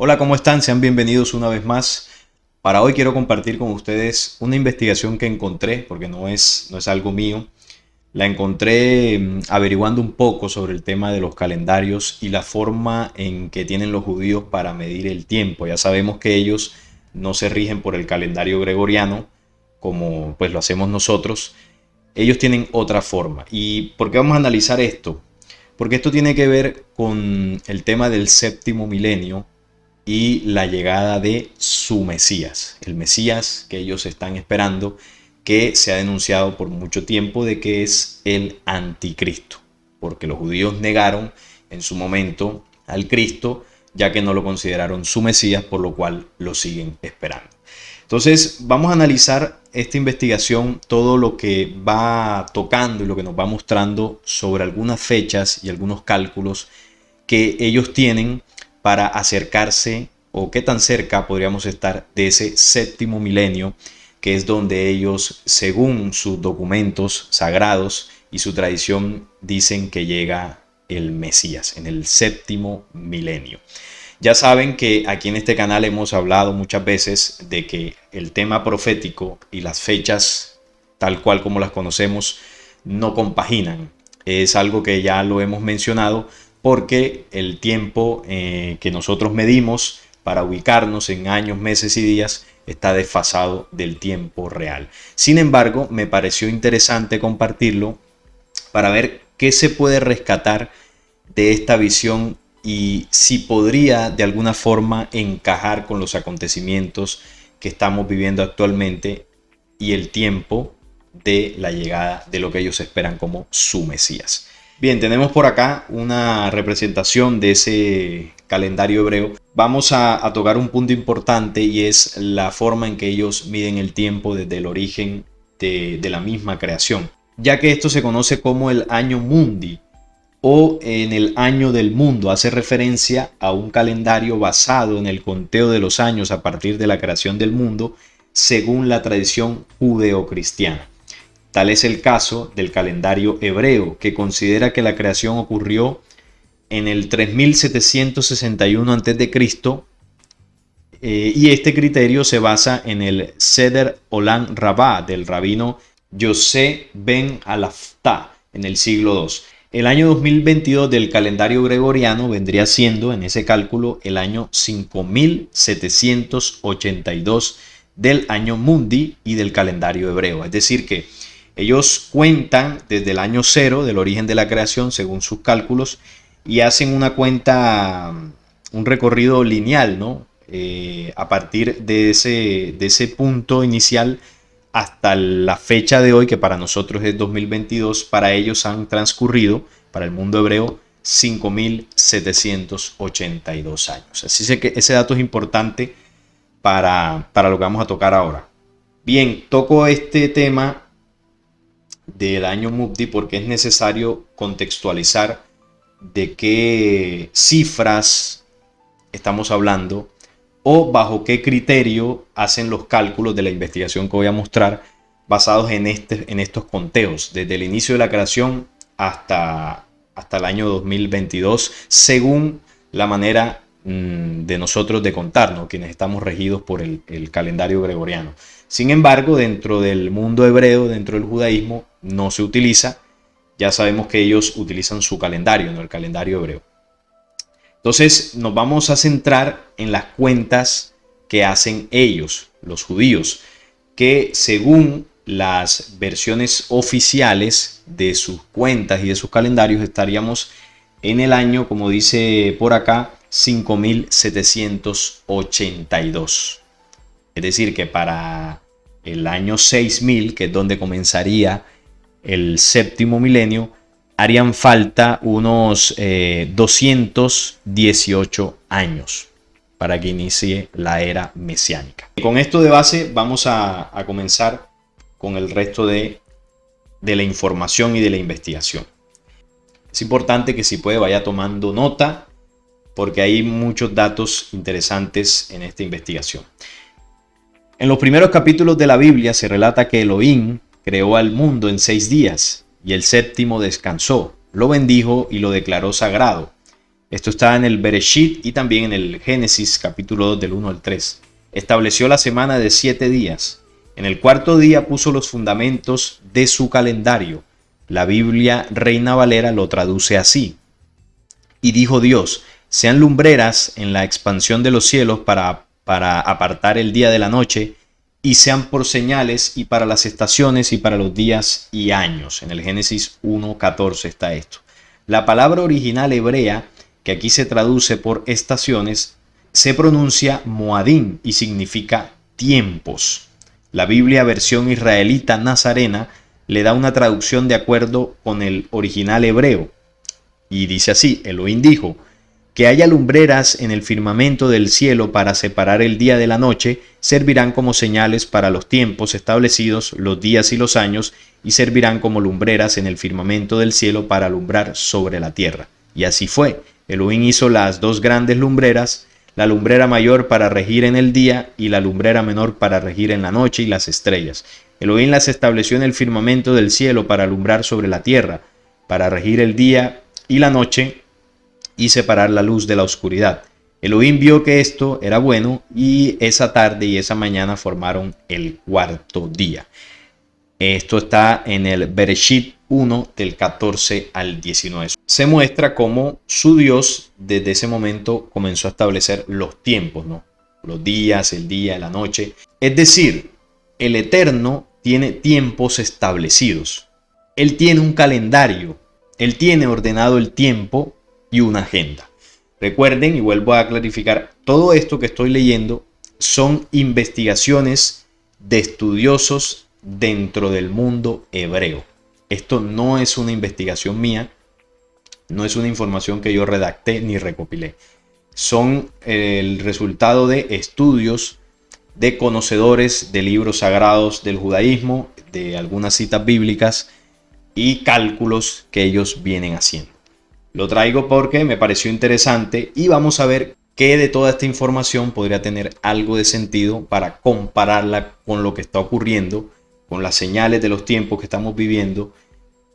Hola, ¿cómo están? Sean bienvenidos una vez más. Para hoy quiero compartir con ustedes una investigación que encontré, porque no es algo mío. La encontré averiguando un poco sobre el tema de los calendarios y la forma en que tienen los judíos para medir el tiempo. Ya sabemos que ellos no se rigen por el calendario gregoriano, como pues lo hacemos nosotros. Ellos tienen otra forma. ¿Y por qué vamos a analizar esto? Porque esto tiene que ver con el tema del séptimo milenio y la llegada de su Mesías, el Mesías que ellos están esperando, que se ha denunciado por mucho tiempo de que es el anticristo, porque los judíos negaron en su momento al Cristo, ya que no lo consideraron su Mesías, por lo cual lo siguen esperando. Entonces vamos a analizar esta investigación, todo lo que va tocando y lo que nos va mostrando sobre algunas fechas y algunos cálculos que ellos tienen para acercarse o qué tan cerca podríamos estar de ese séptimo milenio, que es donde ellos, según sus documentos sagrados y su tradición, dicen que llega el Mesías en el séptimo milenio. Ya saben que aquí en este canal hemos hablado muchas veces de que el tema profético y las fechas, tal cual como las conocemos, no compaginan. Es algo que ya lo hemos mencionado porque el tiempo que nosotros medimos para ubicarnos en años, meses y días está desfasado del tiempo real. Sin embargo, me pareció interesante compartirlo para ver qué se puede rescatar de esta visión y si podría de alguna forma encajar con los acontecimientos que estamos viviendo actualmente y el tiempo de la llegada de lo que ellos esperan como su Mesías. Bien, tenemos por acá una representación de ese calendario hebreo. Vamos a tocar un punto importante y es la forma en que ellos miden el tiempo desde el origen de la misma creación, ya que esto se conoce como el año mundi o en el año del mundo. Hace referencia a un calendario basado en el conteo de los años a partir de la creación del mundo según la tradición judeocristiana. Tal es el caso del calendario hebreo, que considera que la creación ocurrió en el 3761 a.C. Y este criterio se basa en el Seder Olam Rabbah del rabino Yosef ben Alaftá en el siglo II. El año 2022 del calendario gregoriano vendría siendo en ese cálculo el año 5782 del año mundi y del calendario hebreo. Es decir que ellos cuentan desde el año cero del origen de la creación según sus cálculos y hacen una cuenta, un recorrido lineal, ¿no? A partir de ese punto inicial hasta la fecha de hoy, que para nosotros es 2022, para ellos han transcurrido, para el mundo hebreo, 5782 años. Así que ese dato es importante para lo que vamos a tocar ahora. Bien, toco este tema del año Mubdi porque es necesario contextualizar de qué cifras estamos hablando o bajo qué criterio hacen los cálculos de la investigación que voy a mostrar basados en estos conteos desde el inicio de la creación hasta el año 2022 según la manera de nosotros de contar, ¿no? Quienes estamos regidos por el calendario gregoriano. Sin embargo, dentro del mundo hebreo, dentro del judaísmo, no se utiliza. Ya sabemos que ellos utilizan su calendario, ¿no? El calendario hebreo. Entonces nos vamos a centrar en las cuentas que hacen ellos, los judíos, que según las versiones oficiales de sus cuentas y de sus calendarios estaríamos en el año, como dice por acá, 5782. Es decir, que para el año 6000, que es donde comenzaría el séptimo milenio, harían falta unos 218 años para que inicie la era mesiánica. Con esto de base vamos a comenzar con el resto de la información y de la investigación. Es importante que si puede vaya tomando nota porque hay muchos datos interesantes en esta investigación. En los primeros capítulos de la Biblia se relata que Elohim creó al mundo en 6 días y el séptimo descansó, lo bendijo y lo declaró sagrado. Esto está en el Bereshit y también en el Génesis capítulo 2 del 1 al 3. Estableció la semana de 7 días. En el cuarto día puso los fundamentos de su calendario. La Biblia Reina Valera lo traduce así. Y dijo Dios, sean lumbreras en la expansión de los cielos para apartar el día de la noche, y sean por señales y para las estaciones y para los días y años. En el Génesis 1:14 está esto. La palabra original hebrea, que aquí se traduce por estaciones, se pronuncia moadim y significa tiempos. La Biblia versión israelita nazarena le da una traducción de acuerdo con el original hebreo. Y dice así, Elohim dijo, que haya lumbreras en el firmamento del cielo para separar el día de la noche, servirán como señales para los tiempos establecidos, los días y los años, y servirán como lumbreras en el firmamento del cielo para alumbrar sobre la tierra. Y así fue. Elohim hizo las dos grandes lumbreras, la lumbrera mayor para regir en el día y la lumbrera menor para regir en la noche y las estrellas. Elohim las estableció en el firmamento del cielo para alumbrar sobre la tierra, para regir el día y la noche y separar la luz de la oscuridad. Elohim vio que esto era bueno y esa tarde y esa mañana formaron el cuarto día. Esto está en el Bereshit 1 del 14 al 19. Se muestra cómo su Dios desde ese momento comenzó a establecer los tiempos, ¿no? Los días, el día, la noche. Es decir, el Eterno tiene tiempos establecidos. Él tiene un calendario. Él tiene ordenado el tiempo y una agenda. Recuerden, y vuelvo a clarificar, todo esto que estoy leyendo son investigaciones de estudiosos dentro del mundo hebreo. Esto no es una investigación mía, no es una información que yo redacté ni recopilé. Son el resultado de estudios de conocedores de libros sagrados del judaísmo, de algunas citas bíblicas y cálculos que ellos vienen haciendo. Lo traigo porque me pareció interesante y vamos a ver qué de toda esta información podría tener algo de sentido para compararla con lo que está ocurriendo, con las señales de los tiempos que estamos viviendo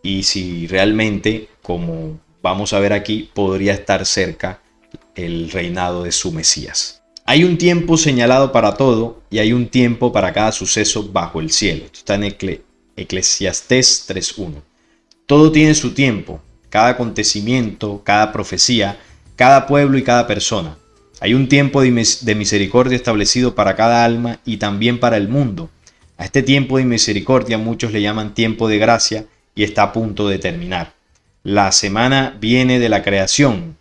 y si realmente, como vamos a ver aquí, podría estar cerca el reinado de su Mesías. Hay un tiempo señalado para todo y hay un tiempo para cada suceso bajo el cielo. Esto está en Eclesiastés 3:1. Todo tiene su tiempo. Cada acontecimiento, cada profecía, cada pueblo y cada persona. Hay un tiempo de misericordia establecido para cada alma y también para el mundo. A este tiempo de misericordia muchos le llaman tiempo de gracia y está a punto de terminar. La semana viene de la creación.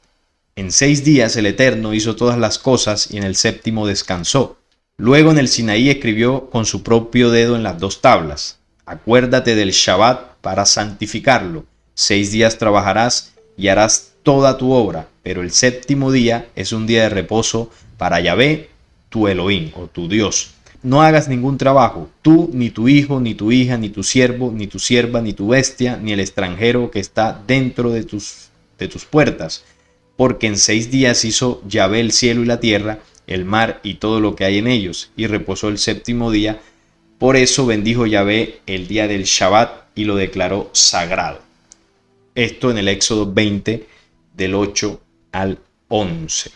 En 6 días el Eterno hizo todas las cosas y en el séptimo descansó. Luego en el Sinaí escribió con su propio dedo en las 2 tablas. Acuérdate del Shabbat para santificarlo. 6 días trabajarás y harás toda tu obra, pero el séptimo día es un día de reposo para Yahvé, tu Elohim o tu Dios. No hagas ningún trabajo, tú, ni tu hijo, ni tu hija, ni tu siervo, ni tu sierva, ni tu bestia, ni el extranjero que está dentro de tus puertas, porque en 6 días hizo Yahvé el cielo y la tierra, el mar y todo lo que hay en ellos, y reposó el séptimo día. Por eso bendijo Yahvé el día del Shabbat y lo declaró sagrado. Esto en el Éxodo 20, del 8 al 11.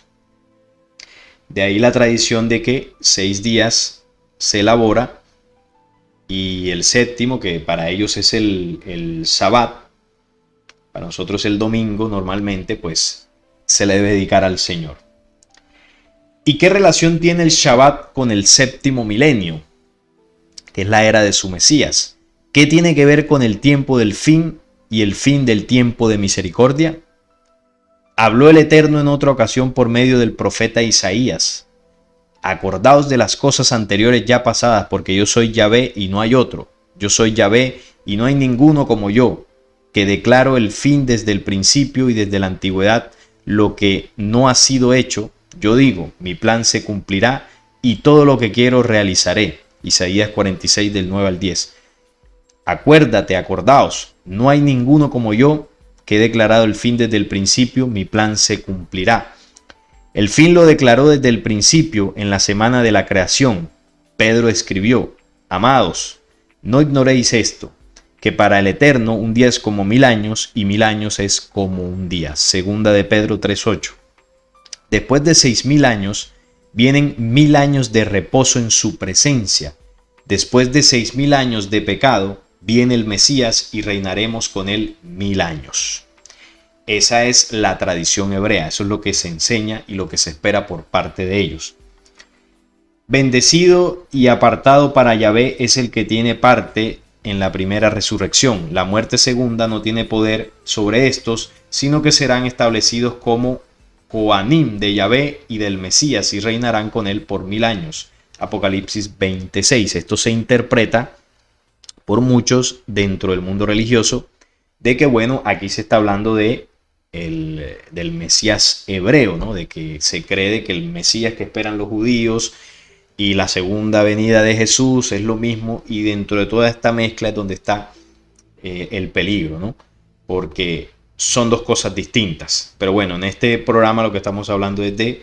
De ahí la tradición de que 6 días se elabora y el séptimo, que para ellos es el Shabbat, para nosotros el domingo normalmente, pues se le debe dedicar al Señor. ¿Y qué relación tiene el Shabbat con el séptimo milenio, que es la era de su Mesías? ¿Qué tiene que ver con el tiempo del fin y el fin del tiempo de misericordia? Habló el Eterno en otra ocasión por medio del profeta Isaías. Acordaos de las cosas anteriores ya pasadas, porque yo soy Yahvé y no hay otro. Yo soy Yahvé y no hay ninguno como yo, que declaro el fin desde el principio y desde la antigüedad, lo que no ha sido hecho. Yo digo, mi plan se cumplirá y todo lo que quiero realizaré. Isaías 46 del 9 al 10. Acuérdate, acordaos, no hay ninguno como yo, que he declarado el fin desde el principio, mi plan se cumplirá. El fin lo declaró desde el principio, en la semana de la creación. Pedro escribió, amados, no ignoréis esto, que para el Eterno un día es como 1000 años y 1000 años es como un día. Segunda de Pedro 3:8. Después de 6.000 años, vienen 1.000 años de reposo en su presencia. Después de 6.000 años de pecado, viene el Mesías y reinaremos con él 1.000 años. Esa es la tradición hebrea, eso es lo que se enseña y lo que se espera por parte de ellos. Bendecido y apartado para Yahvé es el que tiene parte en la primera resurrección. La muerte segunda no tiene poder sobre estos, sino que serán establecidos como Coanim de Yahvé y del Mesías y reinarán con él por 1.000 años. Apocalipsis 26. Esto se interpreta por muchos dentro del mundo religioso de que, bueno, aquí se está hablando del Mesías hebreo, ¿no? De que se cree de que el Mesías que esperan los judíos y la segunda venida de Jesús es lo mismo, y dentro de toda esta mezcla es donde está el peligro, ¿no? Porque son dos cosas distintas. Pero bueno, en este programa lo que estamos hablando es de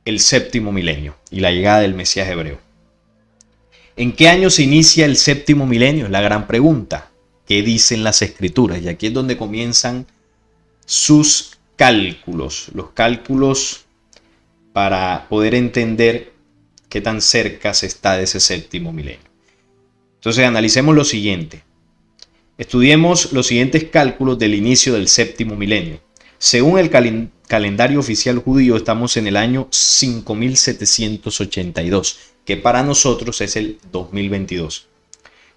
el séptimo milenio y la llegada del Mesías hebreo. ¿En qué año se inicia el séptimo milenio? Es la gran pregunta. ¿Qué dicen las escrituras? Y aquí es donde comienzan sus cálculos, los cálculos para poder entender qué tan cerca se está de ese séptimo milenio. Entonces analicemos lo siguiente. Estudiemos los siguientes cálculos del inicio del séptimo milenio. Según el calendario oficial judío, estamos en el año 5782, que para nosotros es el 2022,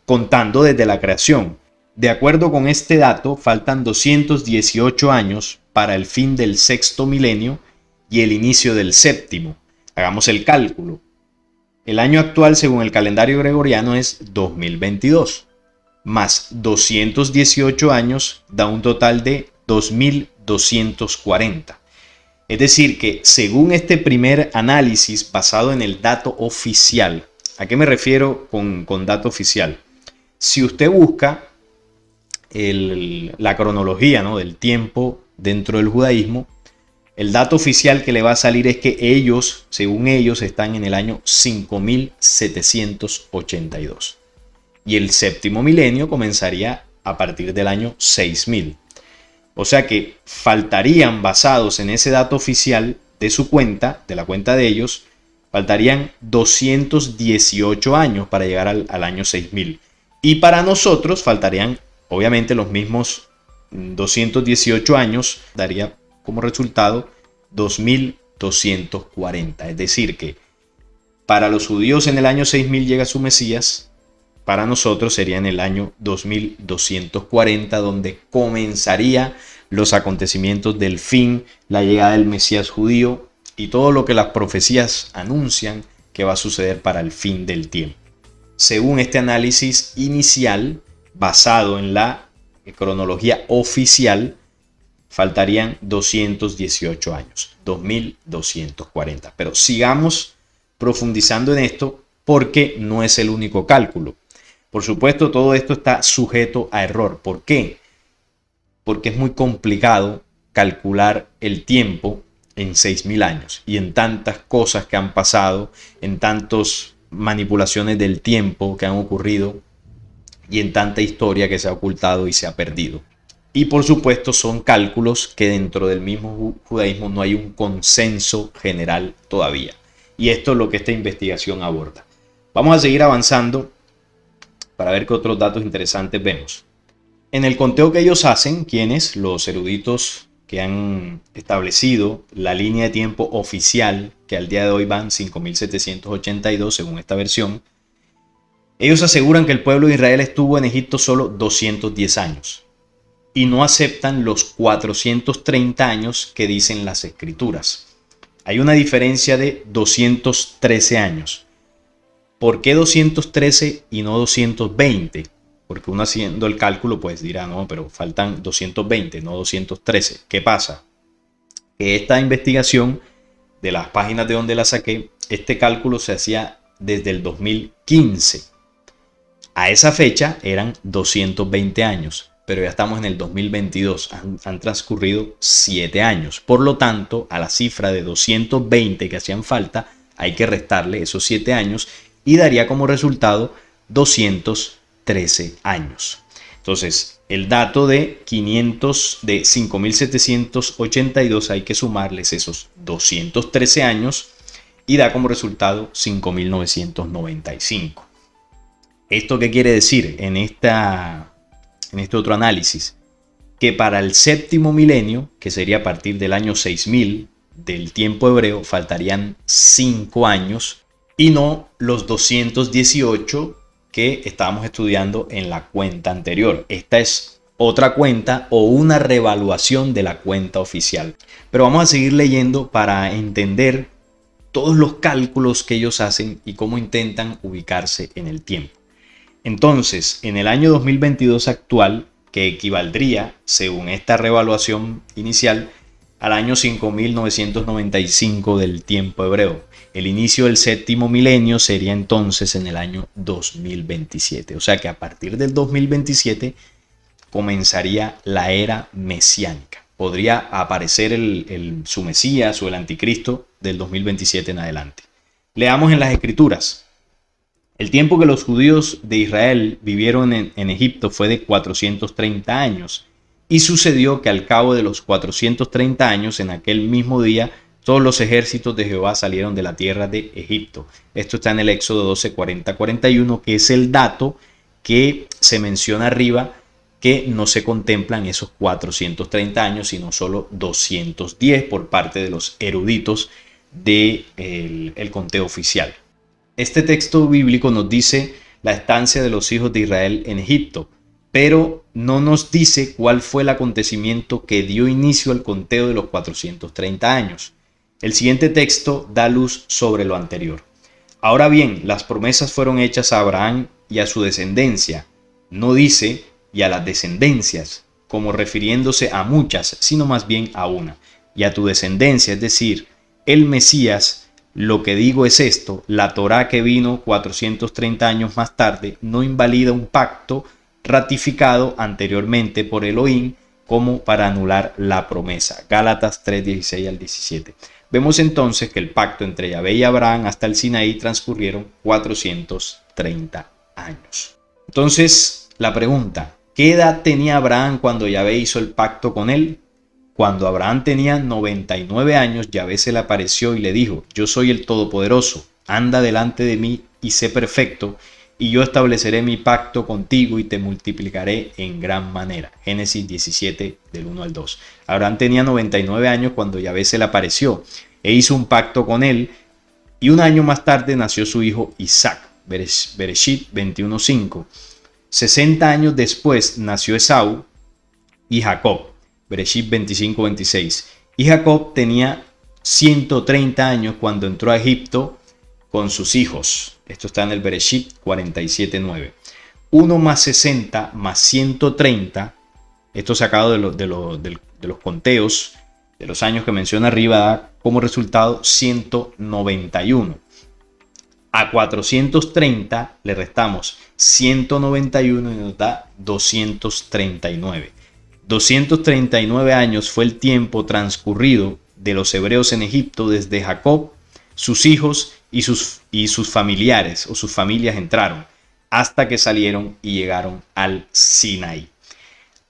contando desde la creación. De acuerdo con este dato, faltan 218 años para el fin del sexto milenio y el inicio del séptimo. Hagamos el cálculo. El año actual, según el calendario gregoriano, es 2022. Más 218 años da un total de 2240. Es decir que según este primer análisis basado en el dato oficial, ¿a qué me refiero con dato oficial? Si usted busca la cronología, ¿no?, del tiempo dentro del judaísmo, el dato oficial que le va a salir es que ellos, según ellos, están en el año 5782. Y el séptimo milenio comenzaría a partir del año 6000. O sea que faltarían, basados en ese dato oficial de su cuenta, de la cuenta de ellos, faltarían 218 años para llegar al año 6000. Y para nosotros faltarían, obviamente, los mismos 218 años, daría como resultado 2240. Es decir que para los judíos en el año 6000 llega su Mesías. Para nosotros sería en el año 2240, donde comenzaría los acontecimientos del fin, la llegada del Mesías judío y todo lo que las profecías anuncian que va a suceder para el fin del tiempo. Según este análisis inicial, basado en la cronología oficial, faltarían 218 años, 2240. Pero sigamos profundizando en esto porque no es el único cálculo. Por supuesto, todo esto está sujeto a error. ¿Por qué? Porque es muy complicado calcular el tiempo en 6000 años y en tantas cosas que han pasado, en tantas manipulaciones del tiempo que han ocurrido y en tanta historia que se ha ocultado y se ha perdido. Y por supuesto son cálculos que dentro del mismo judaísmo no hay un consenso general todavía. Y esto es lo que esta investigación aborda. Vamos a seguir avanzando para ver qué otros datos interesantes vemos. En el conteo que ellos hacen, quienes, los eruditos que han establecido la línea de tiempo oficial, que al día de hoy van 5782 según esta versión, ellos aseguran que el pueblo de Israel estuvo en Egipto solo 210 años y no aceptan los 430 años que dicen las escrituras. Hay una diferencia de 213 años. ¿Por qué 213 y no 220? Porque uno haciendo el cálculo pues dirá, no, pero faltan 220, no 213. ¿Qué pasa? Que esta investigación, de las páginas de donde la saqué, este cálculo se hacía desde el 2015. A esa fecha eran 220 años, pero ya estamos en el 2022. Han transcurrido 7 años. Por lo tanto, a la cifra de 220 que hacían falta, hay que restarle esos 7 años y daría como resultado 213 años. Entonces, el dato de 5.782 hay que sumarles esos 213 años y da como resultado 5.995. ¿Esto qué quiere decir en este otro análisis? Que para el séptimo milenio, que sería a partir del año 6000 del tiempo hebreo, faltarían 5 años y no los 218 que estábamos estudiando en la cuenta anterior. Esta es otra cuenta o una revaluación de la cuenta oficial. Pero vamos a seguir leyendo para entender todos los cálculos que ellos hacen y cómo intentan ubicarse en el tiempo. Entonces, en el año 2022 actual, que equivaldría, según esta revaluación inicial, al año 5995 del tiempo hebreo. El inicio del séptimo milenio sería entonces en el año 2027. O sea que a partir del 2027 comenzaría la era mesiánica. Podría aparecer su Mesías o el anticristo del 2027 en adelante. Leamos en las escrituras. El tiempo que los judíos de Israel vivieron en Egipto fue de 430 años. Y sucedió que al cabo de los 430 años, en aquel mismo día, todos los ejércitos de Jehová salieron de la tierra de Egipto. Esto está en el Éxodo 12, 40-41, que es el dato que se menciona arriba, que no se contemplan esos 430 años, sino solo 210 por parte de los eruditos del conteo oficial. Este texto bíblico nos dice la estancia de los hijos de Israel en Egipto, pero no nos dice cuál fue el acontecimiento que dio inicio al conteo de los 430 años. El siguiente texto da luz sobre lo anterior. Ahora bien, las promesas fueron hechas a Abraham y a su descendencia. No dice y a las descendencias, como refiriéndose a muchas, sino más bien a una. Y a tu descendencia, es decir, el Mesías. Lo que digo es esto: la Torá que vino 430 años más tarde no invalida un pacto ratificado anteriormente por Elohim como para anular la promesa. Gálatas 3:16 al 17. Vemos entonces que el pacto entre Yahvé y Abraham hasta el Sinaí transcurrieron 430 años. Entonces, la pregunta: ¿qué edad tenía Abraham cuando Yahvé hizo el pacto con él? Cuando Abraham tenía 99 años, Yahvé se le apareció y le dijo: yo soy el Todopoderoso, anda delante de mí y sé perfecto, y yo estableceré mi pacto contigo y te multiplicaré en gran manera. Génesis 17, del 1 al 2. Abraham tenía 99 años cuando Yahvé se le apareció e hizo un pacto con él, y un año más tarde nació su hijo Isaac. Bereshit 21:5. 60 años después nació Esaú y Jacob. Bereshit 25:26. Y Jacob tenía 130 años cuando entró a Egipto con sus hijos. Esto está en el Bereshit 47:9. 1 más 60 más 130, esto sacado de los conteos de los años que menciona arriba, da como resultado 191. A 430 le restamos 191 y nos da 239. 239 años fue el tiempo transcurrido de los hebreos en Egipto desde Jacob, sus hijos y sus familiares o sus familias entraron, hasta que salieron y llegaron al Sinaí.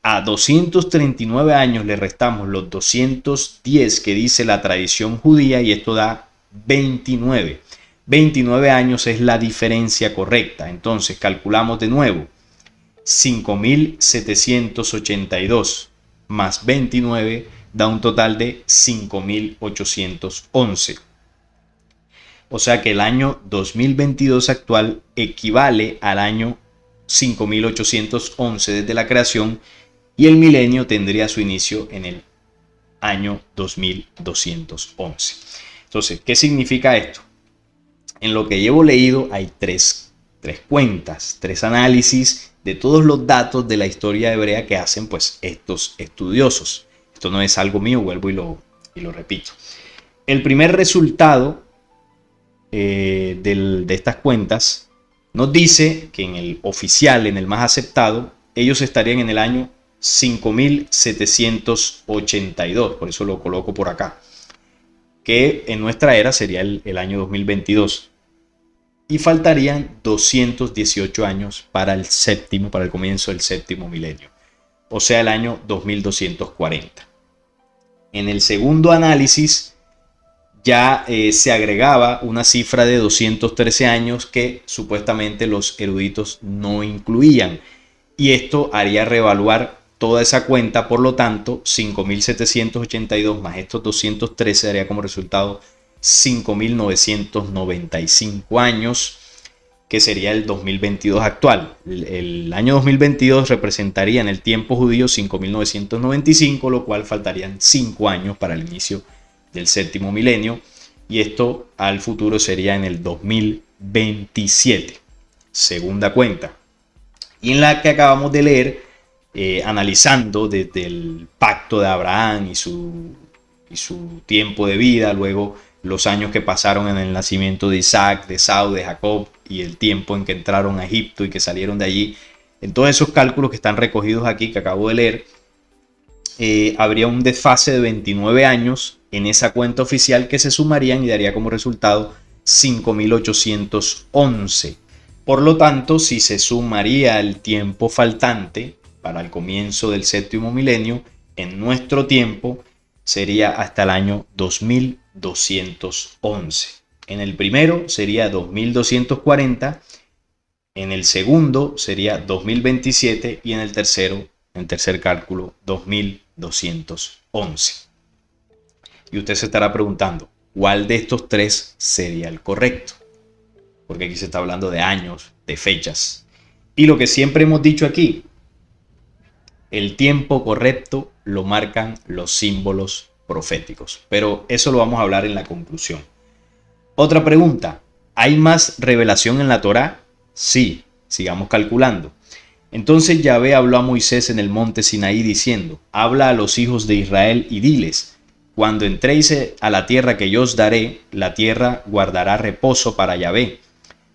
A 239 años le restamos los 210 que dice la tradición judía y esto da 29. 29 años es la diferencia correcta. Entonces calculamos de nuevo. 5.782 más 29 da un total de 5.811. O sea que el año 2022 actual equivale al año 5.811 desde la creación y el milenio tendría su inicio en el año 2211. Entonces, ¿qué significa esto? En lo que llevo leído hay tres cuentas, tres análisis de todos los datos de la historia hebrea que hacen pues estos estudiosos. Esto no es algo mío, vuelvo y lo repito. El primer resultado de estas cuentas nos dice que en el oficial, en el más aceptado, ellos estarían en el año 5.782, por eso lo coloco por acá, que en nuestra era sería el año 2022. y faltarían 218 años para el comienzo del séptimo milenio, o sea, el año 2240. En el segundo análisis ya se agregaba una cifra de 213 años que supuestamente los eruditos no incluían, y esto haría reevaluar toda esa cuenta. Por lo tanto, 5.782 más estos 213 daría como resultado 5.995 años, que sería el 2022 actual. El año 2022 representaría en el tiempo judío 5.995, lo cual faltarían 5 años para el inicio del séptimo milenio, y esto al futuro sería en el 2027, segunda cuenta. Y en la que acabamos de leer, analizando desde el pacto de Abraham y su tiempo de vida, luego los años que pasaron en el nacimiento de Isaac, de Esaú, de Jacob, y el tiempo en que entraron a Egipto y que salieron de allí, en todos esos cálculos que están recogidos aquí, que acabo de leer, habría un desfase de 29 años en esa cuenta oficial, que se sumarían y daría como resultado 5.811. Por lo tanto, si se sumaría el tiempo faltante para el comienzo del séptimo milenio, en nuestro tiempo sería hasta el año 2211. En el primero sería 2240, en el segundo sería 2027 y en el tercer cálculo, 2211. Y usted se estará preguntando, ¿cuál de estos tres sería el correcto? Porque aquí se está hablando de años, de fechas. Y lo que siempre hemos dicho aquí, el tiempo correcto lo marcan los símbolos proféticos. Pero eso lo vamos a hablar en la conclusión. Otra pregunta, ¿hay más revelación en la Torá? Sí, sigamos calculando. Entonces Yahvé habló a Moisés en el monte Sinaí diciendo, habla a los hijos de Israel y diles, cuando entréis a la tierra que yo os daré, la tierra guardará reposo para Yahvé.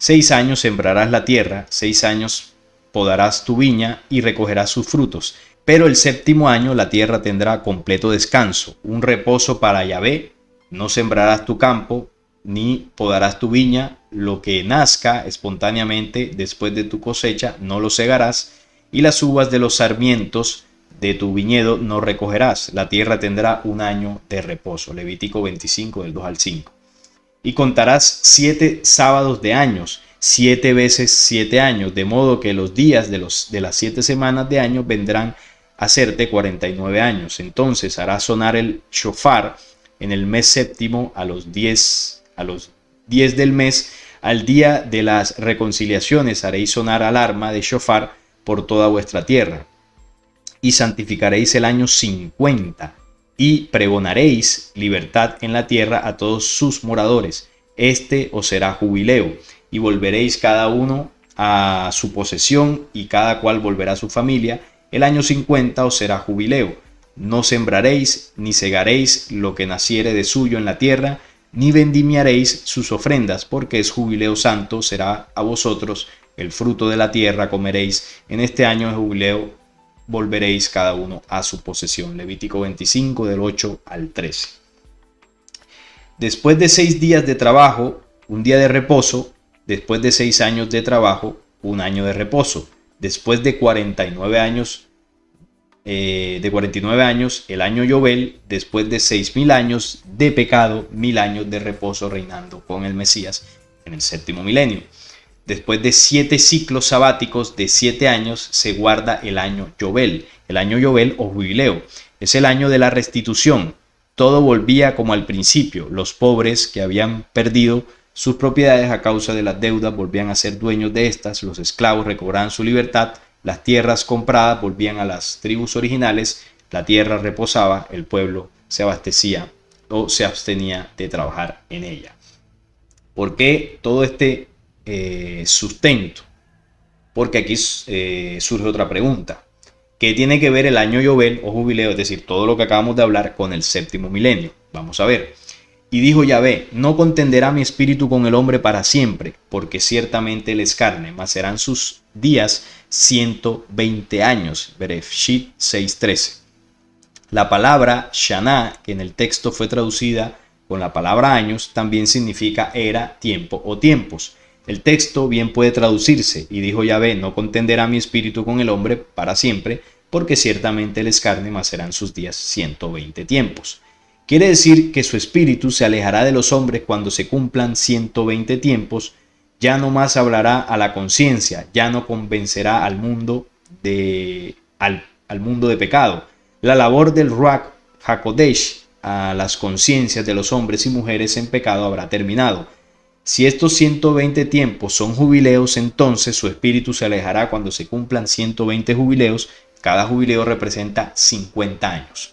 6 años sembrarás la tierra, 6 años podarás tu viña y recogerás sus frutos. Pero el séptimo año la tierra tendrá completo descanso, un reposo para Yahvé. No sembrarás tu campo, ni podarás tu viña, lo que nazca espontáneamente después de tu cosecha no lo segarás, y las uvas de los sarmientos de tu viñedo no recogerás. La tierra tendrá un año de reposo. Levítico 25 del 2 al 5. Y contarás 7 sábados de años, 7 veces 7 años, de modo que los días de las 7 semanas de año vendrán a hacerte 49 años. Entonces harás sonar el shofar en el mes séptimo a los 10 del mes. Al día de las reconciliaciones haréis sonar alarma de shofar por toda vuestra tierra. Y santificaréis el año 50 y pregonaréis libertad en la tierra a todos sus moradores. Este os será jubileo, y volveréis cada uno a su posesión y cada cual volverá a su familia. El año 50 os será jubileo. No sembraréis ni segaréis lo que naciere de suyo en la tierra, ni vendimiaréis sus ofrendas, porque es jubileo santo, será a vosotros el fruto de la tierra, comeréis. En este año de jubileo volveréis cada uno a su posesión. Levítico 25 del 8 al 13. Después de 6 días de trabajo, un día de reposo. Después de 6 años de trabajo, un año de reposo. Después de 49 años, el año Yobel. Después de 6.000 años de pecado, 1.000 años de reposo reinando con el Mesías en el séptimo milenio. Después de 7 ciclos sabáticos de 7 años se guarda el año Yobel. El año Yobel o jubileo es el año de la restitución. Todo volvía como al principio. Los pobres que habían perdido sus propiedades a causa de las deudas volvían a ser dueños de estas. Los esclavos recobraban su libertad. Las tierras compradas volvían a las tribus originales. La tierra reposaba. El pueblo se abastecía o se abstenía de trabajar en ella. ¿Por qué todo este sustento? Porque aquí surge otra pregunta. ¿Qué tiene que ver el año Yobel o jubileo, es decir, todo lo que acabamos de hablar, con el séptimo milenio? Vamos a ver. Y dijo Yahvé, no contenderá mi espíritu con el hombre para siempre, porque ciertamente él es carne, mas serán sus días 120 años. Bereshit 6:13. La palabra Shana, que en el texto fue traducida con la palabra años, también significa era, tiempo o tiempos. El texto bien puede traducirse, y dijo Yahvé, no contenderá mi espíritu con el hombre para siempre, porque ciertamente él es carne, mas serán sus días 120 tiempos. Quiere decir que su espíritu se alejará de los hombres cuando se cumplan 120 tiempos, ya no más hablará a la conciencia, ya no convencerá al mundo al mundo de pecado. La labor del Ruach HaKodesh a las conciencias de los hombres y mujeres en pecado habrá terminado. Si estos 120 tiempos son jubileos, entonces su espíritu se alejará cuando se cumplan 120 jubileos. Cada jubileo representa 50 años.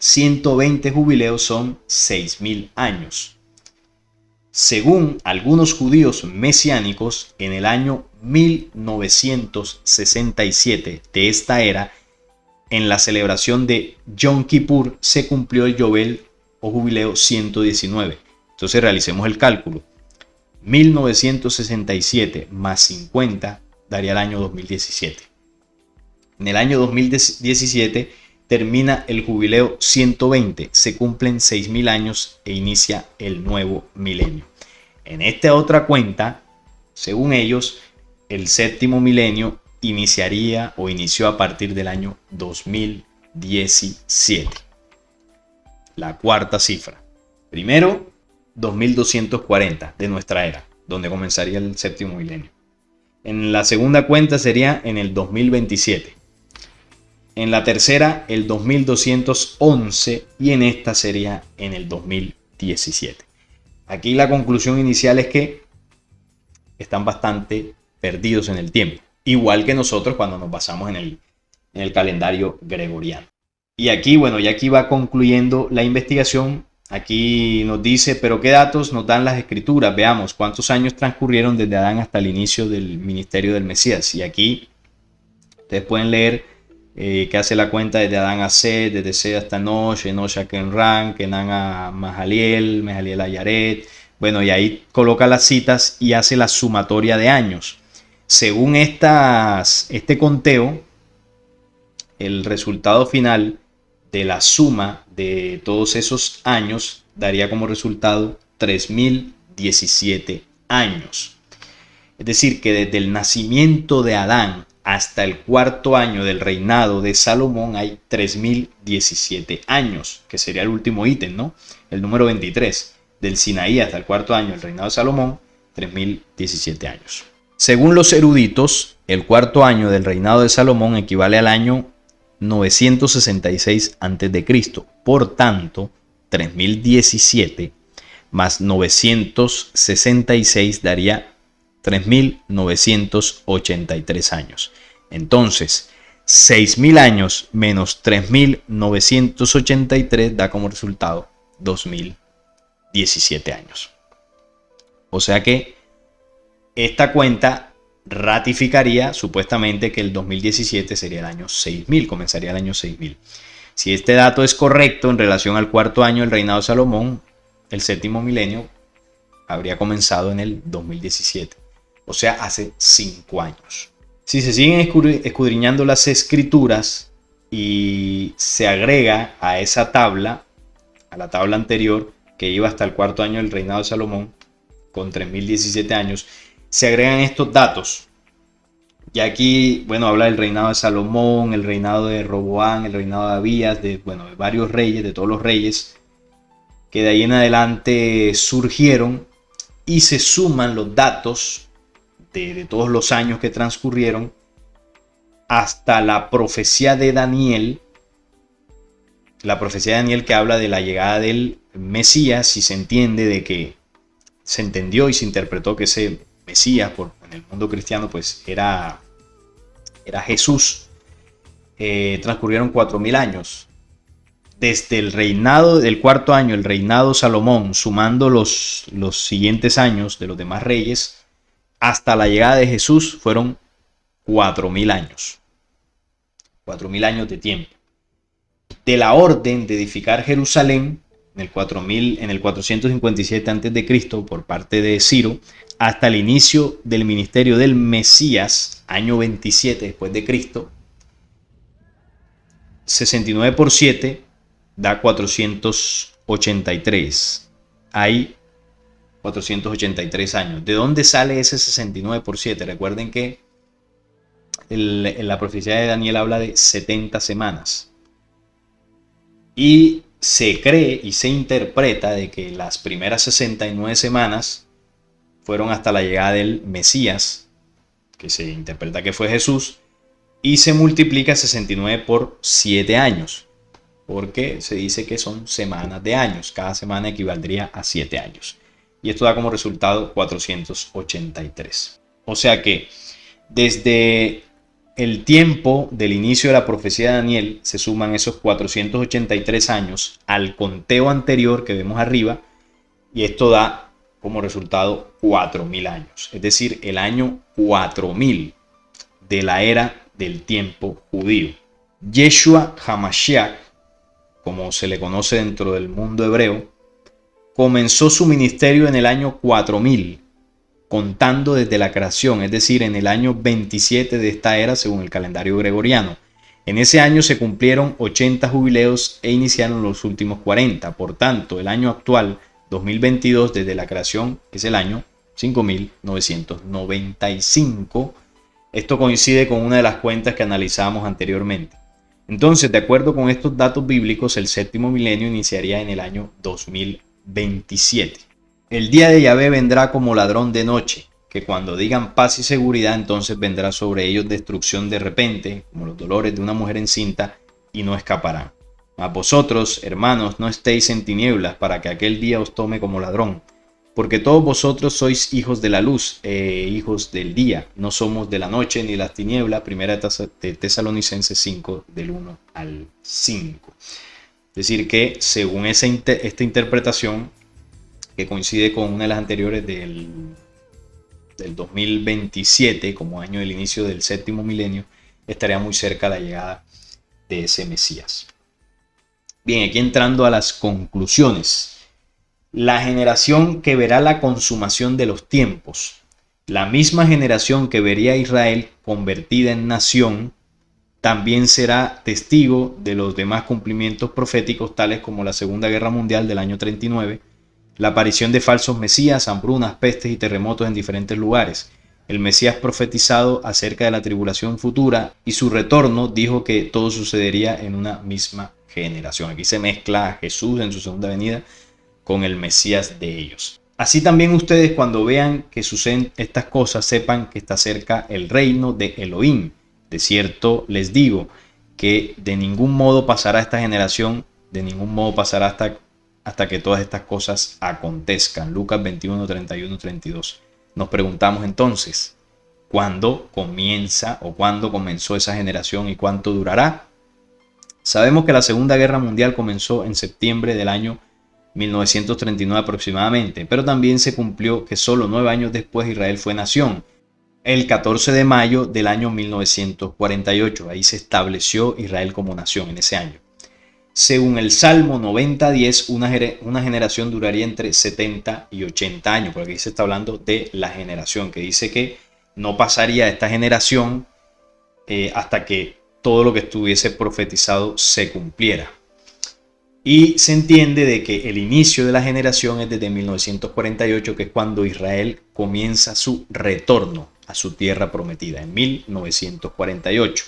120 jubileos son 6.000 años. Según algunos judíos mesiánicos, en el año 1967 de esta era, en la celebración de Yom Kippur, se cumplió el Yobel o jubileo 119. Entonces realicemos el cálculo. 1967 más 50 daría el año 2017. En el año 2017 termina el jubileo 120, se cumplen 6.000 años e inicia el nuevo milenio. En esta otra cuenta, según ellos, el séptimo milenio inició a partir del año 2017. La cuarta cifra. Primero, 2240 de nuestra era, donde comenzaría el séptimo milenio. En la segunda cuenta sería en el 2027. En la tercera, el 2211, y en esta sería en el 2017. Aquí la conclusión inicial es que están bastante perdidos en el tiempo, igual que nosotros cuando nos basamos en el calendario gregoriano. Y aquí, bueno, ya aquí va concluyendo la investigación. Aquí nos dice, pero ¿qué datos nos dan las escrituras? Veamos cuántos años transcurrieron desde Adán hasta el inicio del ministerio del Mesías. Y aquí ustedes pueden leer que hace la cuenta desde Adán a Seth, desde Seth hasta Enosh, Enosh a Kenran, Kenan a Mahaliel, Mahaliel a Yared. Bueno, y ahí coloca las citas y hace la sumatoria de años. Según este conteo, el resultado final de la suma de todos esos años daría como resultado 3017 años. Es decir, que desde el nacimiento de Adán hasta el cuarto año del reinado de Salomón hay 3017 años, que sería el último ítem, ¿no? El número 23. Del Sinaí hasta el cuarto año del reinado de Salomón, 3017 años. Según los eruditos, el cuarto año del reinado de Salomón equivale al año 966 a.C. Por tanto, 3017 más 966 daría 3.983 años. Entonces, 6.000 años menos 3.983 da como resultado 2017 años. O sea que esta cuenta ratificaría supuestamente que el 2017 sería el año 6000, comenzaría el año 6000. Si este dato es correcto en relación al cuarto año del reinado de Salomón, el séptimo milenio habría comenzado en el 2017, o sea, hace 5 años. Si se siguen escudriñando las escrituras y se agrega a esa tabla, a la tabla anterior que iba hasta el cuarto año del reinado de Salomón, con 3017 años, se agregan estos datos. Y aquí, bueno, habla del reinado de Salomón, el reinado de Roboán, el reinado de Abías, de varios reyes, de todos los reyes, que de ahí en adelante surgieron, y se suman los datos de todos los años que transcurrieron hasta la profecía de Daniel. La profecía de Daniel que habla de la llegada del Mesías, y se entiende de que se entendió y se interpretó que ese Mesías en el mundo cristiano pues era Jesús. Transcurrieron 4000 años desde el reinado del cuarto año, el reinado Salomón, sumando los siguientes años de los demás reyes, hasta la llegada de Jesús fueron 4000 años. 4000 años de tiempo. De la orden de edificar Jerusalén en el 457 a.C. por parte de Ciro, hasta el inicio del ministerio del Mesías, año 27 después de Cristo, 69 por 7 da 483. Hay 483 años. ¿De dónde sale ese 69 por 7? Recuerden que en la profecía de Daniel habla de 70 semanas. Y se cree y se interpreta de que las primeras 69 semanas fueron hasta la llegada del Mesías, que se interpreta que fue Jesús, y se multiplica 69 por 7 años, porque se dice que son semanas de años, cada semana equivaldría a 7 años. Y esto da como resultado 483. O sea que desde el tiempo del inicio de la profecía de Daniel se suman esos 483 años al conteo anterior que vemos arriba, y esto da como resultado 4000 años, es decir, el año 4000 de la era del tiempo judío. Yeshua HaMashiach, como se le conoce dentro del mundo hebreo, comenzó su ministerio en el año 4000, contando desde la creación, es decir, en el año 27 de esta era según el calendario gregoriano. En ese año se cumplieron 80 jubileos e iniciaron los últimos 40. Por tanto, el año actual, 2022, desde la creación, es el año 5995. Esto coincide con una de las cuentas que analizamos anteriormente. Entonces, de acuerdo con estos datos bíblicos, el séptimo milenio iniciaría en el año 2027. El día de Yahvé vendrá como ladrón de noche, que cuando digan paz y seguridad, entonces vendrá sobre ellos destrucción de repente, como los dolores de una mujer encinta, y no escaparán. Mas vosotros, hermanos, no estéis en tinieblas, para que aquel día os tome como ladrón. Porque todos vosotros sois hijos de la luz, hijos del día, no somos de la noche ni de las tinieblas. Primera de Tesalonicenses 5, del 1 al 5. Es decir que según esta interpretación, que coincide con una de las anteriores del 2027 como año del inicio del séptimo milenio, estaría muy cerca la llegada de ese Mesías. Bien, aquí entrando a las conclusiones. La generación que verá la consumación de los tiempos, la misma generación que vería a Israel convertida en nación, también será testigo de los demás cumplimientos proféticos, tales como la Segunda Guerra Mundial del año 39, la aparición de falsos mesías, hambrunas, pestes y terremotos en diferentes lugares. El Mesías profetizado acerca de la tribulación futura y su retorno dijo que todo sucedería en una misma generación. Aquí se mezcla a Jesús en su segunda venida con el Mesías de ellos. Así también ustedes, cuando vean que suceden estas cosas, sepan que está cerca el reino de Elohim. De cierto les digo que de ningún modo pasará esta generación, de ningún modo pasará hasta que todas estas cosas acontezcan. Lucas 21, 31, 32. Nos preguntamos entonces, ¿cuándo comienza o cuándo comenzó esa generación y cuánto durará? Sabemos que la Segunda Guerra Mundial comenzó en septiembre del año 1939 aproximadamente, pero también se cumplió que solo 9 años después Israel fue nación, el 14 de mayo del año 1948. Ahí se estableció Israel como nación en ese año. Según el Salmo 90:10, una generación duraría entre 70 y 80 años, porque aquí se está hablando de la generación, que dice que no pasaría esta generación hasta que todo lo que estuviese profetizado se cumpliera. Y se entiende de que el inicio de la generación es desde 1948, que es cuando Israel comienza su retorno a su tierra prometida, en 1948.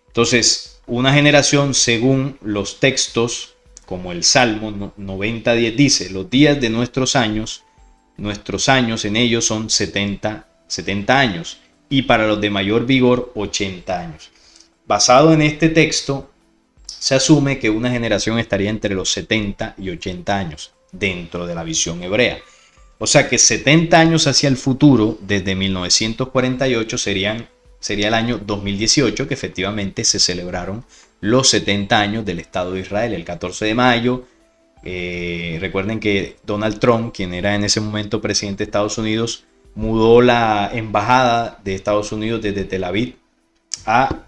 Entonces, una generación, según los textos, como el Salmo 90:10 dice, los días de nuestros años en ellos son 70 años, y para los de mayor vigor 80 años. Basado en este texto, se asume que una generación estaría entre los 70 y 80 años dentro de la visión hebrea. O sea que 70 años hacia el futuro, desde 1948, sería el año 2018, que efectivamente se celebraron los 70 años del Estado de Israel, el 14 de mayo. Recuerden que Donald Trump, quien era en ese momento presidente de Estados Unidos, mudó la embajada de Estados Unidos desde Tel Aviv a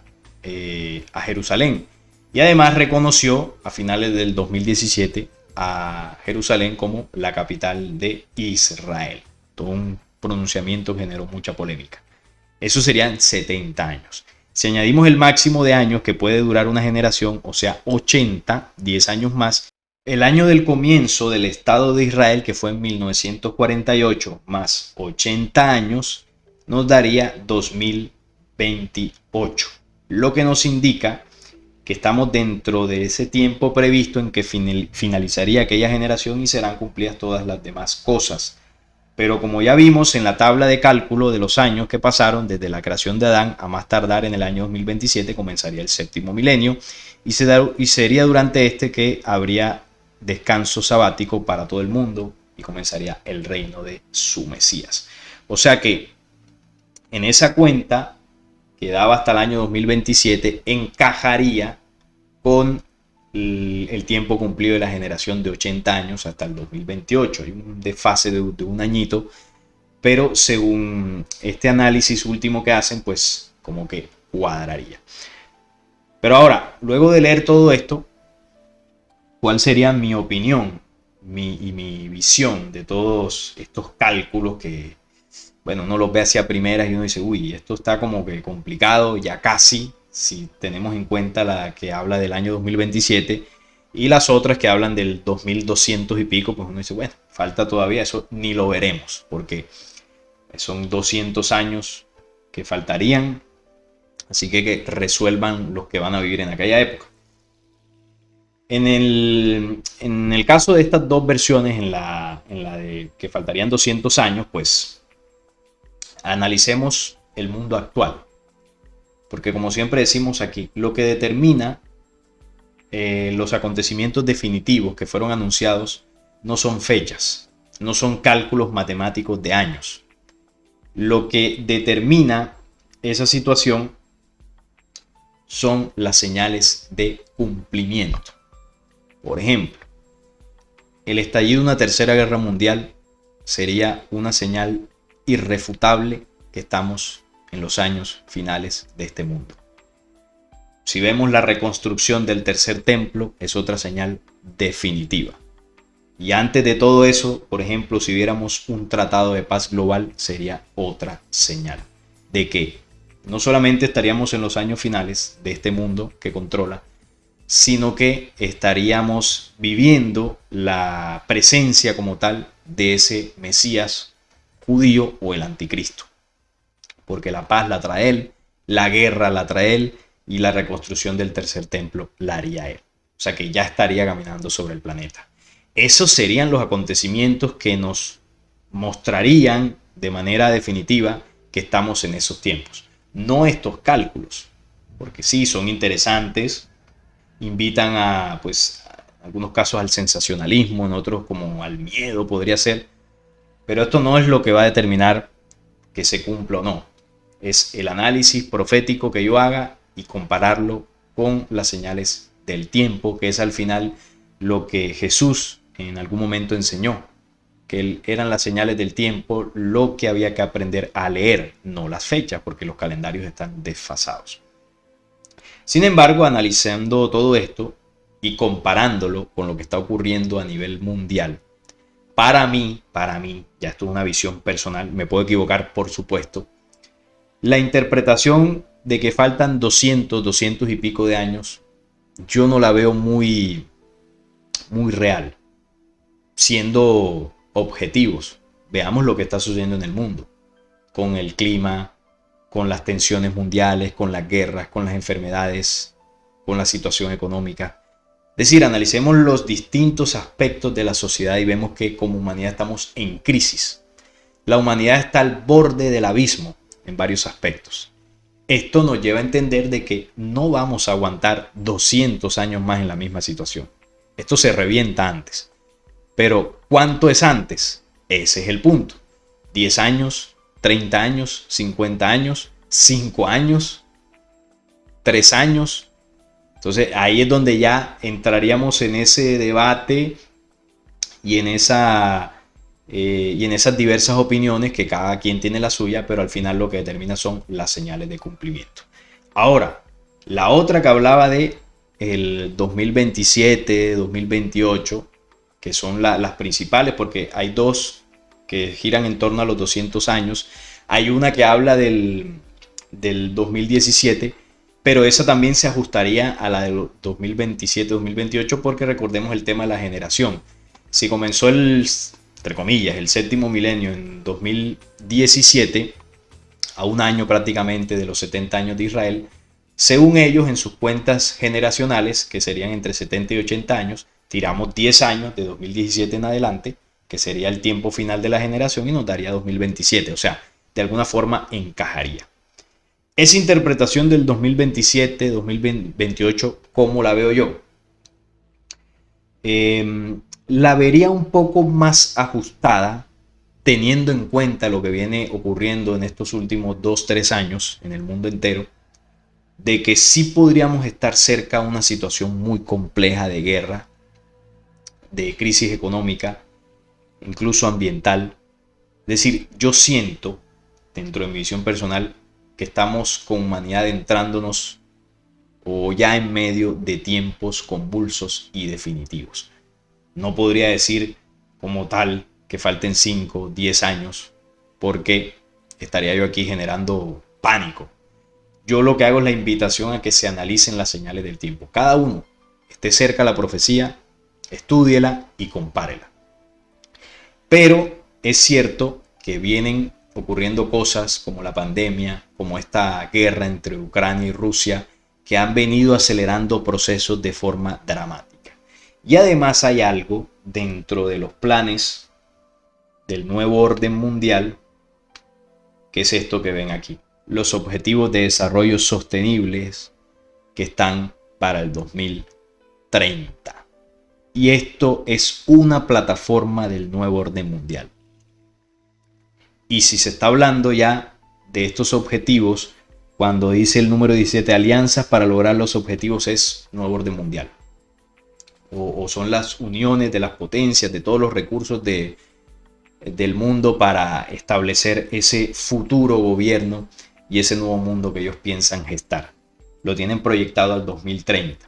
Jerusalén. Y además reconoció a finales del 2017 a Jerusalén como la capital de Israel. Todo un pronunciamiento que generó mucha polémica. Eso serían 70 años. Si añadimos el máximo de años que puede durar una generación, o sea 80, 10 años más, el año del comienzo del Estado de Israel, que fue en 1948, más 80 años, nos daría 2028, lo que nos indica que estamos dentro de ese tiempo previsto en que finalizaría aquella generación y serán cumplidas todas las demás cosas. Pero como ya vimos en la tabla de cálculo de los años que pasaron desde la creación de Adán a más tardar en el año 2027 comenzaría el séptimo milenio y sería durante este que habría descanso sabático para todo el mundo y comenzaría el reino de su Mesías. O sea que en esa cuenta que daba hasta el año 2027 encajaría con el tiempo cumplido de la generación de 80 años hasta el 2028. Hay un desfase de un añito, pero según este análisis último que hacen, pues como que cuadraría. Pero ahora, luego de leer todo esto, ¿cuál sería mi opinión y mi visión de todos estos cálculos que, bueno, uno los ve hacia primeras y uno dice, uy, esto está como que complicado, ya casi, si tenemos en cuenta la que habla del año 2027 y las otras que hablan del 2200 y pico, pues uno dice, bueno, falta todavía, eso ni lo veremos, porque son 200 años que faltarían, así que resuelvan los que van a vivir en aquella época. En el caso de estas dos versiones, en la de que faltarían 200 años, pues analicemos el mundo actual. Porque como siempre decimos aquí, lo que determina los acontecimientos definitivos que fueron anunciados no son fechas, no son cálculos matemáticos de años. Lo que determina esa situación son las señales de cumplimiento. Por ejemplo, el estallido de una tercera guerra mundial sería una señal irrefutable que estamos en los años finales de este mundo. Si vemos la reconstrucción del tercer templo, es otra señal definitiva. Y antes de todo eso, por ejemplo, si viéramos un tratado de paz global, sería otra señal de que no solamente estaríamos en los años finales de este mundo que controla, sino que estaríamos viviendo la presencia como tal de ese Mesías judío o el anticristo. Porque la paz la trae él, la guerra la trae él y la reconstrucción del tercer templo la haría él. O sea que ya estaría caminando sobre el planeta. Esos serían los acontecimientos que nos mostrarían de manera definitiva que estamos en esos tiempos. No estos cálculos, porque sí, son interesantes, invitan a, pues, en algunos casos al sensacionalismo, en otros como al miedo podría ser, pero esto no es lo que va a determinar que se cumpla o no. Es el análisis profético que yo haga y compararlo con las señales del tiempo, que es al final lo que Jesús en algún momento enseñó, que eran las señales del tiempo lo que había que aprender a leer, no las fechas, porque los calendarios están desfasados. Sin embargo, analizando todo esto y comparándolo con lo que está ocurriendo a nivel mundial, para mí, ya esto es una visión personal, me puedo equivocar por supuesto, la interpretación de que faltan 200 y pico de años, yo no la veo muy real. Siendo objetivos, veamos lo que está sucediendo en el mundo, con el clima, con las tensiones mundiales, con las guerras, con las enfermedades, con la situación económica. Es decir, analicemos los distintos aspectos de la sociedad y vemos que como humanidad estamos en crisis. La humanidad está al borde del abismo en varios aspectos. Esto nos lleva a entender de que no vamos a aguantar 200 años más en la misma situación. Esto se revienta antes. Pero ¿cuánto es antes? Ese es el punto. 10 años, 30 años, 50 años, 5 años, 3 años. Entonces ahí es donde ya entraríamos en ese debate y en esas diversas opiniones que cada quien tiene la suya, pero al final lo que determina son las señales de cumplimiento. Ahora, la otra que hablaba de el 2027, 2028, que son las principales, porque hay dos que giran en torno a los 200 años. Hay una que habla del 2017 pero esa también se ajustaría a la del 2027-2028 porque recordemos el tema de la generación. Si comenzó entre comillas, el séptimo milenio en 2017, a un año prácticamente de los 70 años de Israel, según ellos en sus cuentas generacionales, que serían entre 70 y 80 años, tiramos 10 años de 2017 en adelante, que sería el tiempo final de la generación y nos daría 2027, o sea, de alguna forma encajaría. Esa interpretación del 2027-2028, ¿cómo la veo yo? La vería un poco más ajustada, teniendo en cuenta lo que viene ocurriendo en estos últimos 2-3 años en el mundo entero, de que sí podríamos estar cerca a una situación muy compleja de guerra, de crisis económica, incluso ambiental. Es decir, yo siento, dentro de mi visión personal, que estamos con humanidad entrándonos o ya en medio de tiempos convulsos y definitivos. No podría decir como tal que falten 5, 10 años, porque estaría yo aquí generando pánico. Yo lo que hago es la invitación a que se analicen las señales del tiempo. Cada uno esté cerca de la profecía, estúdiela y compárela. Pero es cierto que vienen ocurriendo cosas como la pandemia, como esta guerra entre Ucrania y Rusia, que han venido acelerando procesos de forma dramática. Y además hay algo dentro de los planes del nuevo orden mundial, que es esto que ven aquí. Los objetivos de desarrollo sostenibles que están para el 2030. Y esto es una plataforma del nuevo orden mundial. Y si se está hablando ya de estos objetivos, cuando dice el número 17, alianzas para lograr los objetivos, es nuevo orden mundial. O son las uniones de las potencias, de todos los recursos del mundo para establecer ese futuro gobierno y ese nuevo mundo que ellos piensan gestar. Lo tienen proyectado al 2030.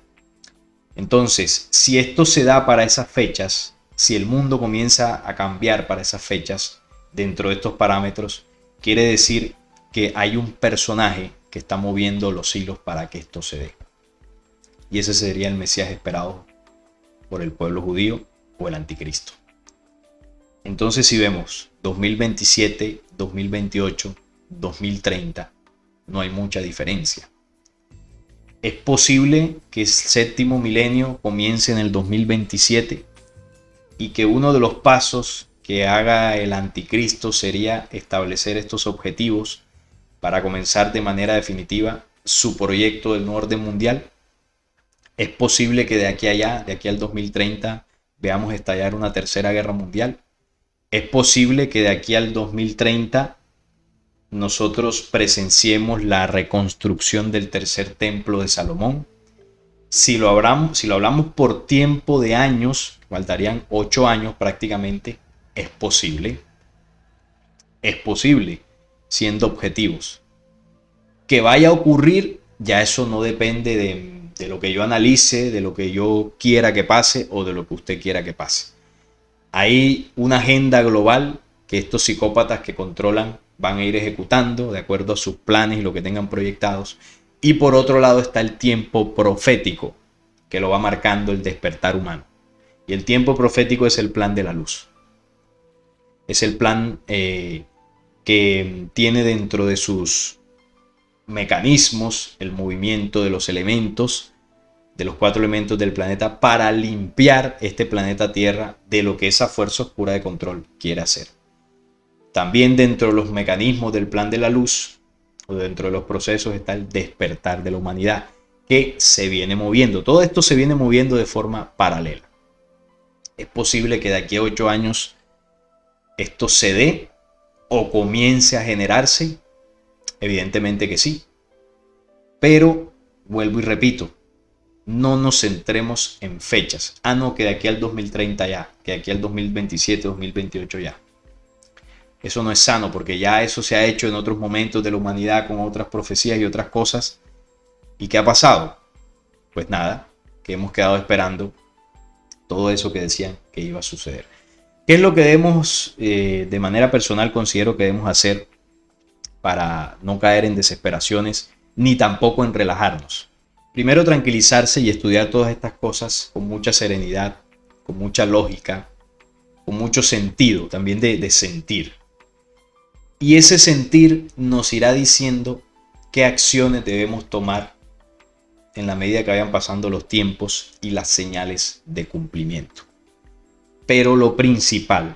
Entonces, si esto se da para esas fechas, si el mundo comienza a cambiar para esas fechas dentro de estos parámetros, quiere decir que hay un personaje que está moviendo los hilos para que esto se dé. Y ese sería el Mesías esperado por el pueblo judío o el anticristo. Entonces, si vemos 2027, 2028, 2030, no hay mucha diferencia. Es posible que el séptimo milenio comience en el 2027 y que uno de los pasos que haga el anticristo sería establecer estos objetivos para comenzar de manera definitiva su proyecto del nuevo orden mundial. Es posible que de aquí a allá, de aquí al 2030, veamos estallar una tercera guerra mundial. Es posible que de aquí al 2030 nosotros presenciemos la reconstrucción del tercer templo de Salomón. Si lo hablamos por tiempo de años, faltarían 8 años prácticamente, es posible. Es posible, siendo objetivos. Que vaya a ocurrir, ya eso no depende de lo que yo analice, de lo que yo quiera que pase o de lo que usted quiera que pase. Hay una agenda global que estos psicópatas que controlan van a ir ejecutando de acuerdo a sus planes y lo que tengan proyectados. Y por otro lado está el tiempo profético que lo va marcando el despertar humano. Y el tiempo profético es el plan de la luz. Es el plan que tiene dentro de sus mecanismos el movimiento de los elementos, de los 4 elementos del planeta, para limpiar este planeta Tierra de lo que esa fuerza oscura de control quiere hacer. También dentro de los mecanismos del plan de la luz, o dentro de los procesos, está el despertar de la humanidad, que se viene moviendo. Todo esto se viene moviendo de forma paralela. Es posible que de aquí a 8 años esto se dé o comience a generarse. Evidentemente que sí. Pero, vuelvo y repito, no nos centremos en fechas. No, que de aquí al 2030 ya, que de aquí al 2027, 2028 ya. Eso no es sano, porque ya eso se ha hecho en otros momentos de la humanidad con otras profecías y otras cosas. ¿Y qué ha pasado? Pues nada, que hemos quedado esperando todo eso que decían que iba a suceder. ¿Qué es lo que debemos, de manera personal, considero que debemos hacer para no caer en desesperaciones ni tampoco en relajarnos. Primero tranquilizarse y estudiar todas estas cosas con mucha serenidad, con mucha lógica, con mucho sentido, también de sentir. Y ese sentir nos irá diciendo qué acciones debemos tomar en la medida que vayan pasando los tiempos y las señales de cumplimiento. Pero lo principal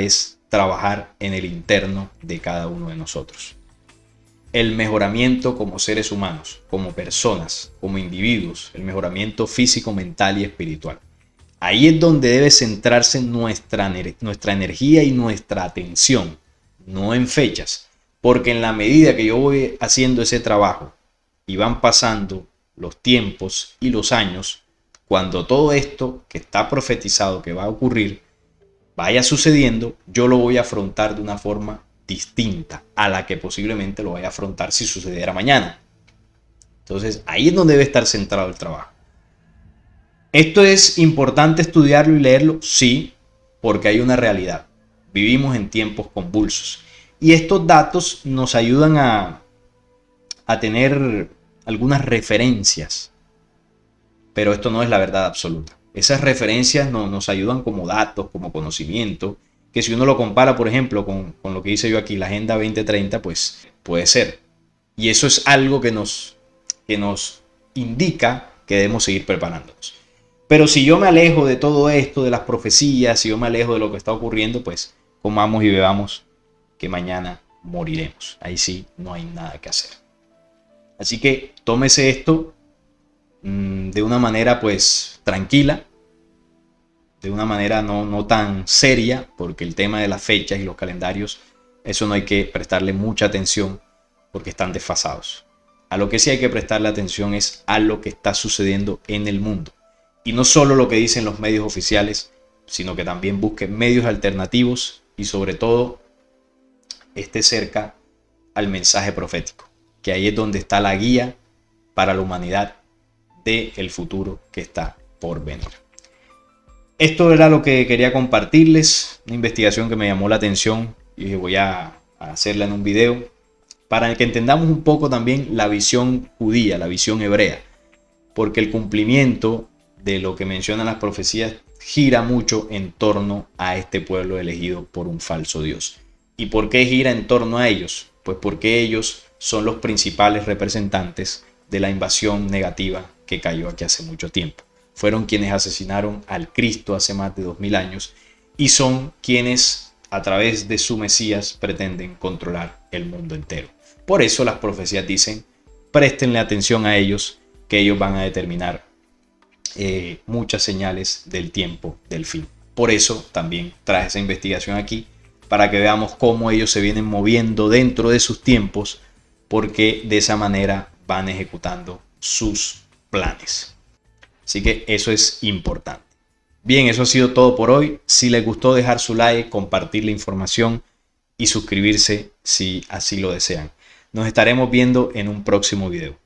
es trabajar en el interno de cada uno de nosotros. El mejoramiento como seres humanos, como personas, como individuos, el mejoramiento físico, mental y espiritual. Ahí es donde debe centrarse nuestra energía y nuestra atención, no en fechas, porque en la medida que yo voy haciendo ese trabajo y van pasando los tiempos y los años, cuando todo esto que está profetizado que va a ocurrir vaya sucediendo, yo lo voy a afrontar de una forma distinta a la que posiblemente lo vaya a afrontar si sucediera mañana. Entonces ahí es donde debe estar centrado el trabajo. ¿Esto es importante estudiarlo y leerlo? Sí, porque hay una realidad. Vivimos en tiempos convulsos. Y estos datos nos ayudan a tener algunas referencias. Pero esto no es la verdad absoluta. Esas referencias nos ayudan como datos, como conocimiento, que si uno lo compara, por ejemplo, con lo que hice yo aquí, la Agenda 2030, pues puede ser. Y eso es algo que nos indica que debemos seguir preparándonos. Pero si yo me alejo de todo esto, de las profecías, si yo me alejo de lo que está ocurriendo, pues comamos y bebamos, que mañana moriremos. Ahí sí no hay nada que hacer. Así que tómese esto de una manera pues tranquila, de una manera no tan seria, porque el tema de las fechas y los calendarios, eso no hay que prestarle mucha atención porque están desfasados. A lo que sí hay que prestarle atención es a lo que está sucediendo en el mundo. Y no solo lo que dicen los medios oficiales, sino que también busque medios alternativos y sobre todo esté cerca al mensaje profético, que ahí es donde está la guía para la humanidad del futuro que está por venir. Esto era lo que quería compartirles, una investigación que me llamó la atención y voy a hacerla en un video para que entendamos un poco también la visión judía, la visión hebrea, porque el cumplimiento de lo que mencionan las profecías gira mucho en torno a este pueblo elegido por un falso Dios. ¿Y por qué gira en torno a ellos? Pues porque ellos son los principales representantes de la invasión negativa que cayó aquí hace mucho tiempo. Fueron quienes asesinaron al Cristo hace más de 2000 años y son quienes a través de su Mesías pretenden controlar el mundo entero. Por eso las profecías dicen, préstenle atención a ellos, que ellos van a determinar muchas señales del tiempo del fin. Por eso también traje esa investigación aquí, para que veamos cómo ellos se vienen moviendo dentro de sus tiempos, porque de esa manera van ejecutando sus planes. Así que eso es importante. Bien, eso ha sido todo por hoy. Si les gustó, dejar su like, compartir la información y suscribirse si así lo desean. Nos estaremos viendo en un próximo video.